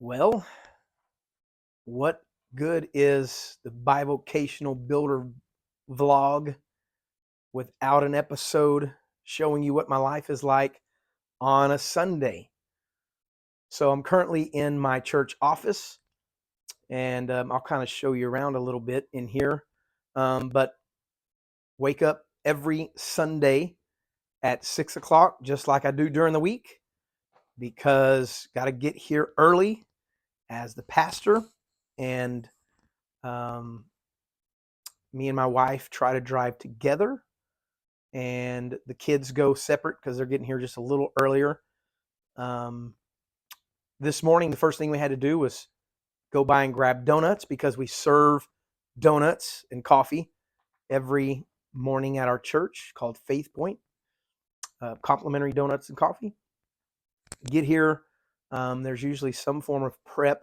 Well, what good is the Bivocational Builder vlog without an episode showing you what my life is like on a Sunday? So I'm currently in my church office, and I'll kind of show you around a little bit in here. But wake up every Sunday at 6 o'clock, just like I do during the week, because got to get here early as the pastor. And um, me and my wife try to drive together, and the kids go separate because they're getting here just a little earlier. Um, this morning, the first thing we had to do was go by and grab donuts because we serve donuts and coffee every morning at our church called Faith Point. Complimentary donuts and coffee. Get here. There's usually some form of prep.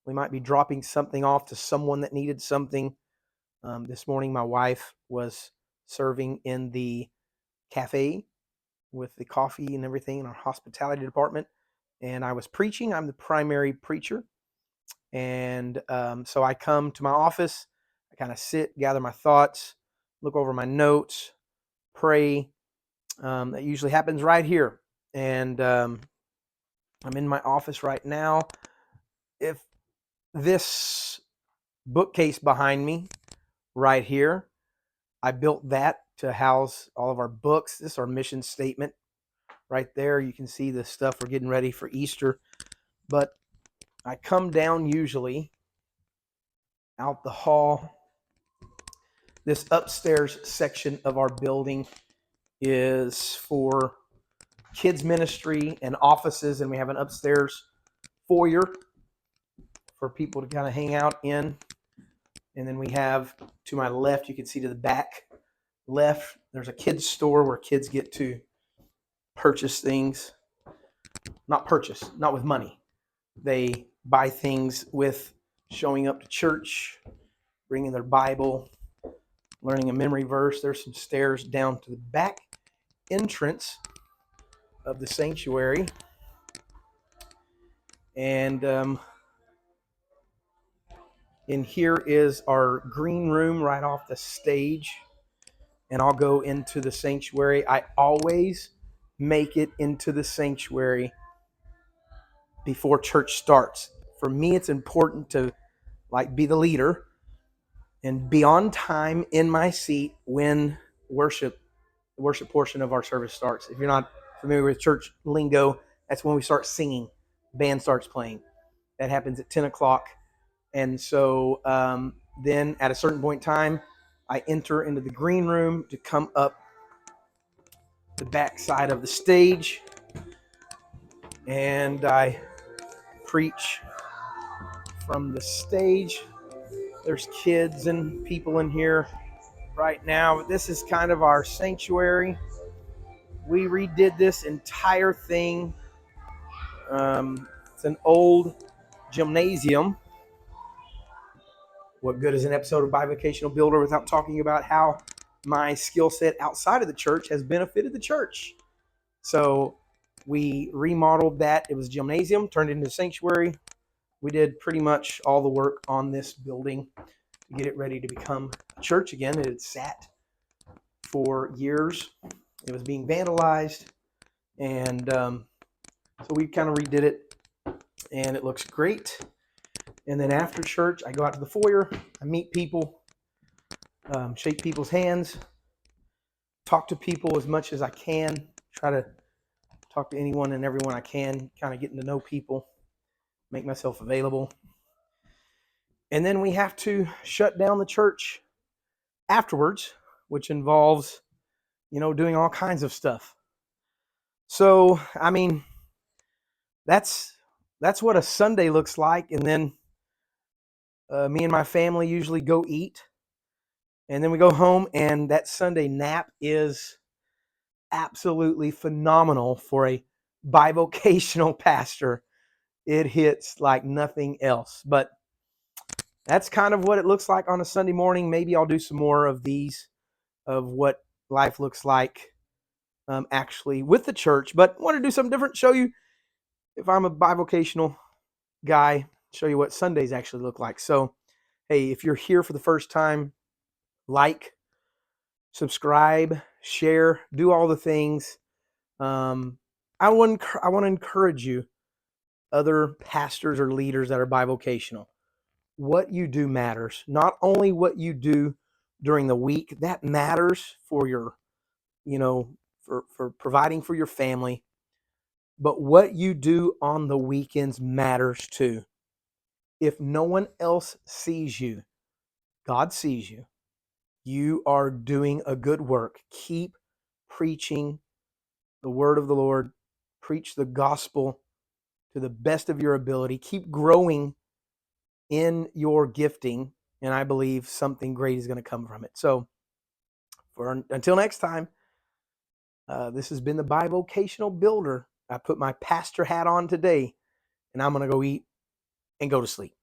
We might be dropping something off to someone that needed something. This morning, my wife was serving in the cafe with the coffee and everything in our hospitality department. And I was preaching. I'm the primary preacher. And so I come to my office. I kind of sit, gather my thoughts, look over my notes, pray. That usually happens right here. And I'm in my office right now. If this bookcase behind me right here, I built that to house all of our books. This is our mission statement right there. You can see the stuff we're getting ready for Easter. But I come down usually out the hall. This upstairs section of our building is for kids ministry and offices, and we have an upstairs foyer for people to kind of hang out in. And then we have, to my left, you can see to the back left, there's a kids store where kids get to purchase things. Not with money. They buy things with showing up to church, bringing their Bible, learning a memory verse. There's some stairs down to the back entrance of the sanctuary. And in here is our green room right off the stage. And I'll go into the sanctuary. I always make it into the sanctuary before church starts. For me, it's important to be the leader and be on time in my seat when the worship portion of our service starts. If you're not familiar with church lingo, that's when we start singing. Band starts playing. That happens at 10 o'clock. And so then at a certain point in time, I enter into the green room to come up the back side of the stage, and I preach from the stage. There's kids and people in here right now. This is kind of our sanctuary. We redid this entire thing. It's an old gymnasium. What good is an episode of Bivocational Builder without talking about how my skill set outside of the church has benefited the church? So we remodeled that. It was a gymnasium, turned into a sanctuary. We did pretty much all the work on this building to get it ready to become a church again. It had sat for years. It was being vandalized. And so we kind of redid it, and it looks great. And then after church, I go out to the foyer. I meet people, shake people's hands, talk to people as much as I can, try to talk to anyone and everyone I can, kind of getting to know people, make myself available. And then we have to shut down the church afterwards, which involves, doing all kinds of stuff. So, I mean, that's what a Sunday looks like. And then me and my family usually go eat, and then we go home, and that Sunday nap is absolutely phenomenal for a bivocational pastor. It hits like nothing else. But that's kind of what it looks like on a Sunday morning. Maybe I'll do some more of these, of what life looks like actually with the church. But I want to do something different, show you if I'm a bivocational guy, show you what Sundays actually look like. So, hey, if you're here for the first time, like, subscribe, share, do all the things. I want to encourage you, other pastors or leaders that are bivocational. What you do matters. Not only what you do during the week, that matters for your, for providing for your family, but what you do on the weekends matters too. If no one else sees you, God sees you. You are doing a good work. Keep preaching the word of the Lord. Preach the gospel to the best of your ability. Keep growing in your gifting, and I believe something great is going to come from it. So, until next time, this has been the Bivocational Builder. I put my pastor hat on today, and I'm going to go eat and go to sleep.